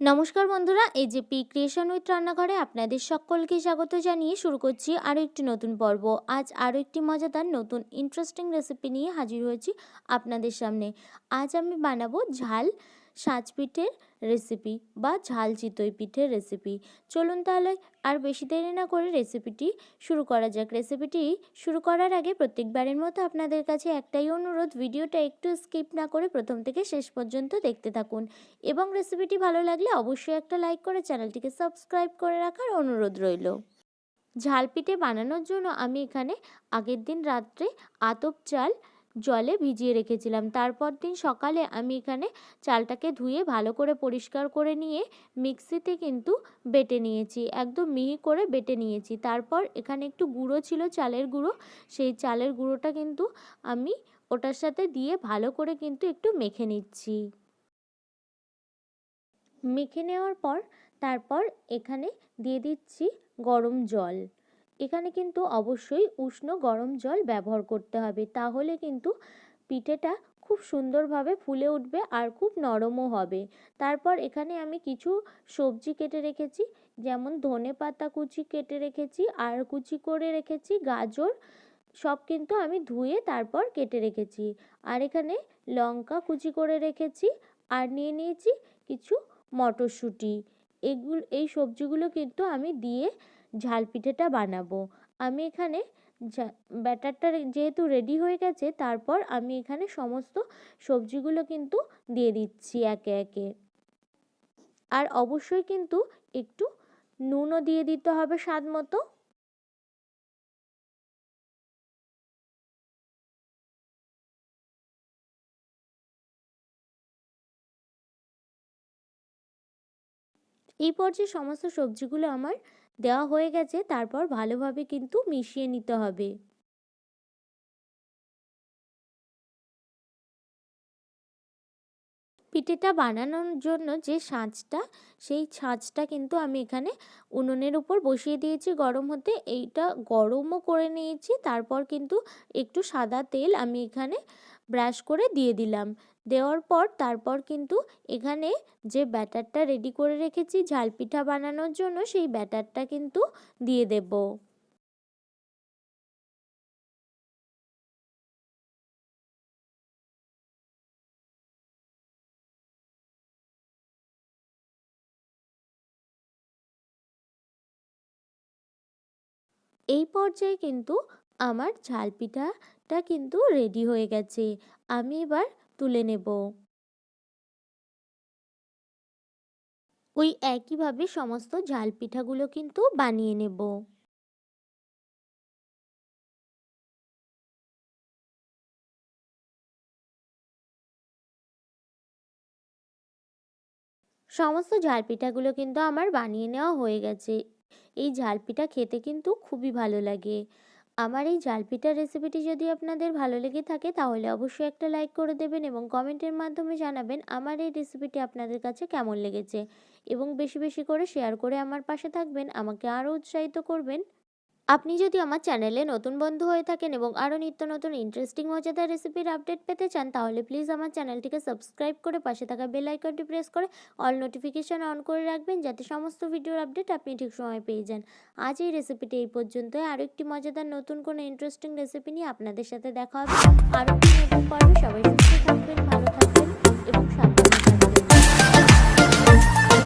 নমস্কার বন্ধুরা, এই যে পি ক্রিয়েশন উইথ রান্নাঘরে আপনাদের সকলকে স্বাগত জানিয়ে শুরু করছি আরও একটি নতুন পর্ব। আজ আরও একটি মজাদার নতুন ইন্টারেস্টিং রেসিপি নিয়ে হাজির হয়েছি আপনাদের সামনে। আজ আমি বানাবো ঝাল সাজ পিঠের রেসিপি বা ঝাল চিতই পিঠের রেসিপি। চলুন তাহলে আর বেশি দেরি না করে রেসিপিটি শুরু করা যাক। রেসিপিটি শুরু করার আগে প্রত্যেকবারের মতো আপনাদের কাছে একটাই অনুরোধ, ভিডিওটা একটু স্কিপ না করে প্রথম থেকে শেষ পর্যন্ত দেখতে থাকুন এবং রেসিপিটি ভালো লাগলে অবশ্যই একটা লাইক করে চ্যানেলটিকে সাবস্ক্রাইব করে রাখার অনুরোধ রইল। ঝাল পিঠে বানানোর জন্য আমি এখানে আগের দিন রাত্রে আতপ চাল জলে ভিজিয়ে রেখেছিলাম। তারপর দিন সকালে আমি এখানে চালটাকে ধুয়ে ভালো করে পরিষ্কার করে নিয়ে মিক্সিতে কিন্তু বেটে নিয়েছি, একদম মিহি করে বেটে নিয়েছি। তারপর এখানে একটু গুঁড়ো ছিল, চালের গুঁড়ো, সেই চালের গুঁড়োটা কিন্তু আমি ওটার সাথে দিয়ে ভালো করে কিন্তু একটু মেখে নিচ্ছি। মেখে নেওয়ার পর তারপর এখানে দিয়ে দিচ্ছি গরম জল। এখানে কিন্তু অবশ্যই উষ্ণ গরম জল ব্যবহার করতে হবে, তাহলে কিন্তু পিঠেটা খুব সুন্দরভাবে ফুলে উঠবে আর খুব নরমও হবে। তারপর এখানে আমি কিছু সবজি কেটে রেখেছি, যেমন ধনে পাতা কুচি কেটে রেখেছি আর কুচি করে রেখেছি গাজর, সব কিন্তু আমি ধুয়ে তারপর কেটে রেখেছি। আর এখানে লঙ্কা কুচি করে রেখেছি আর নিয়ে নিয়েছি কিছু মটরশুঁটি। এই সবজিগুলো কিন্তু আমি দিয়ে ঝাল পিঠেটা বানাবো। আমি এখানে ব্যাটারটা যেহেতু রেডি হয়ে গেছে, তারপর আমি এখানে সমস্ত সবজিগুলো কিন্তু দিয়ে দিচ্ছি একে একে। আর অবশ্যই কিন্তু একটু নুনও দিয়ে দিতে হবে স্বাদ মতো। এই পর্যায়ে সমস্ত সবজিগুলো আমার দেওয়া হয়ে গেছে, তারপর ভালোভাবে কিন্তু মিশিয়ে নিতে হবে। পিঠেটা বানানোর জন্য যে ছাঁচটা, সেই ছাঁচটা কিন্তু আমি এখানে উনুনের উপর বসিয়ে দিয়েছি গরম হতে। এইটা গরমও করে নিয়েছি। তারপর কিন্তু একটু সাদা তেল আমি এখানে ব্রাশ করে দিয়ে দিলাম। দেওয়ার পর তারপর কিন্তু এখানে যে ব্যাটারটা রেডি করে রেখেছি ঝাল পিঠা বানানোর জন্য, সেই ব্যাটারটা কিন্তু দিয়ে দেব। এই পর্যায়ে কিন্তু আমার ঝাল পিঠাটা কিন্তু রেডি হয়ে গেছে। আমি এবার তুলে নেব। ওই একইভাবে সমস্ত ঝাল পিঠাগুলো কিন্তু বানিয়ে নেব। সমস্ত ঝাল পিঠাগুলো কিন্তু আমার বানিয়ে নেওয়া হয়ে গেছে। এই ঝাল পিঠা খেতে কিন্তু খুবই ভালো লাগে। আমার এই ঝাল পিঠার রেসিপিটি যদি আপনাদের ভালো লেগে থাকে তাহলে অবশ্যই একটা লাইক করে দেবেন এবং কমেন্টের মাধ্যমে জানাবেন আমার এই রেসিপিটি আপনাদের কাছে কেমন লেগেছে, এবং বেশি বেশি করে শেয়ার করে আমার পাশে থাকবেন, আমাকে আরও উৎসাহিত করবেন। আপনি যদি আমার চ্যানেলে নতুন বন্ধু হয়ে থাকেন এবং আরও নিত্য নতুন ইন্টারেস্টিং মজাদার রেসিপির আপডেট পেতে চান, তাহলে প্লিজ আমার চ্যানেলটিকে সাবস্ক্রাইব করে পাশে থাকা বেল আইকনটি প্রেস করে অল নোটিফিকেশান অন করে রাখবেন, যাতে সমস্ত ভিডিওর আপডেট আপনি ঠিক সময় পেয়ে যান। আজ এই রেসিপিটি এই পর্যন্তই। আরও একটি মজাদার নতুন কোনো ইন্টারেস্টিং রেসিপি নিয়ে আপনাদের সাথে দেখা হবে আরও একটি নতুন পর্বে। সবাই সুস্থ থাকবেন, ভালো থাকবেন এবং সাবধানে